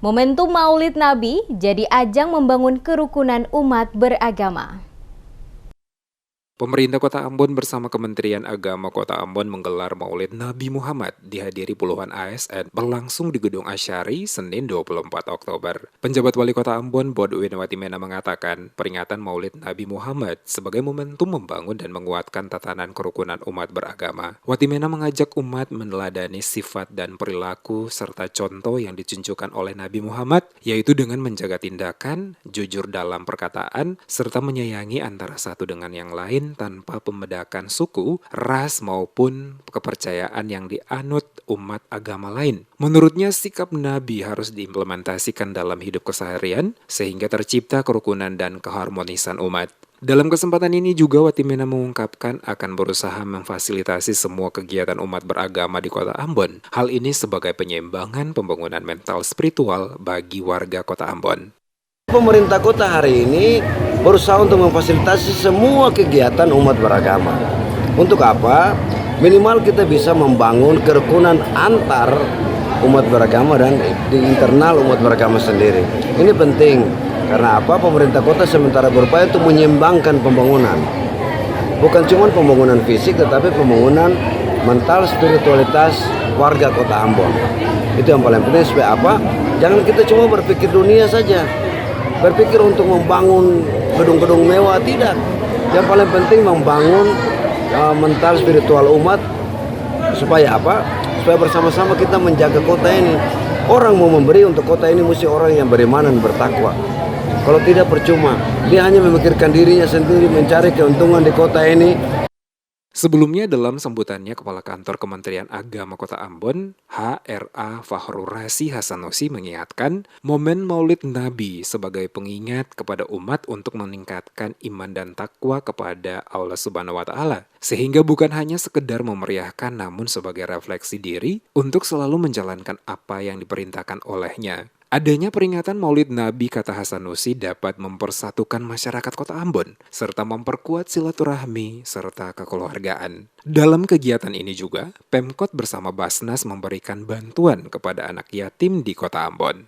Momentum Maulid Nabi jadi ajang membangun kerukunan umat beragama. Pemerintah Kota Ambon bersama Kementerian Agama Kota Ambon menggelar Maulid Nabi Muhammad dihadiri puluhan ASN berlangsung di Gedung Asyari Senin 24 Oktober. Penjabat Wali Kota Ambon Bodwin Watimena mengatakan peringatan Maulid Nabi Muhammad sebagai momentum membangun dan menguatkan tatanan kerukunan umat beragama. Watimena mengajak umat meneladani sifat dan perilaku serta contoh yang ditunjukkan oleh Nabi Muhammad, yaitu dengan menjaga tindakan, jujur dalam perkataan, serta menyayangi antara satu dengan yang lain tanpa pembedakan suku, ras maupun kepercayaan yang dianut umat agama lain. Menurutnya sikap Nabi harus diimplementasikan dalam hidup keseharian sehingga tercipta kerukunan dan keharmonisan umat. Dalam kesempatan ini juga Watimena mengungkapkan akan berusaha memfasilitasi semua kegiatan umat beragama di Kota Ambon. Hal ini sebagai penyeimbangan pembangunan mental spiritual bagi warga Kota Ambon. Pemerintah kota hari ini berusaha untuk memfasilitasi semua kegiatan umat beragama. Untuk apa? Minimal kita bisa membangun kerukunan antar umat beragama dan di internal umat beragama sendiri. Ini penting, karena apa? Pemerintah kota sementara berupaya untuk menyeimbangkan pembangunan. Bukan cuma pembangunan fisik, tetapi pembangunan mental spiritualitas warga Kota Ambon. Itu yang paling penting supaya apa? Jangan kita cuma berpikir dunia saja. Berpikir untuk membangun gedung-gedung mewah, tidak. Yang paling penting membangun mental spiritual umat supaya apa? Supaya bersama-sama kita menjaga kota ini. Orang mau memberi untuk kota ini mesti orang yang beriman dan bertakwa. Kalau tidak percuma, dia hanya memikirkan dirinya sendiri, mencari keuntungan di kota ini. Sebelumnya dalam sambutannya Kepala Kantor Kementerian Agama Kota Ambon, HRA Fahrurasi Hasanusi mengingatkan momen Maulid Nabi sebagai pengingat kepada umat untuk meningkatkan iman dan takwa kepada Allah Subhanahu wa Ta'ala, sehingga bukan hanya sekedar memeriahkan namun sebagai refleksi diri untuk selalu menjalankan apa yang diperintahkan olehnya. Adanya peringatan Maulid Nabi, kata Hasanusi, dapat mempersatukan masyarakat Kota Ambon, serta memperkuat silaturahmi serta kekeluargaan. Dalam kegiatan ini juga, Pemkot bersama Basnas memberikan bantuan kepada anak yatim di Kota Ambon.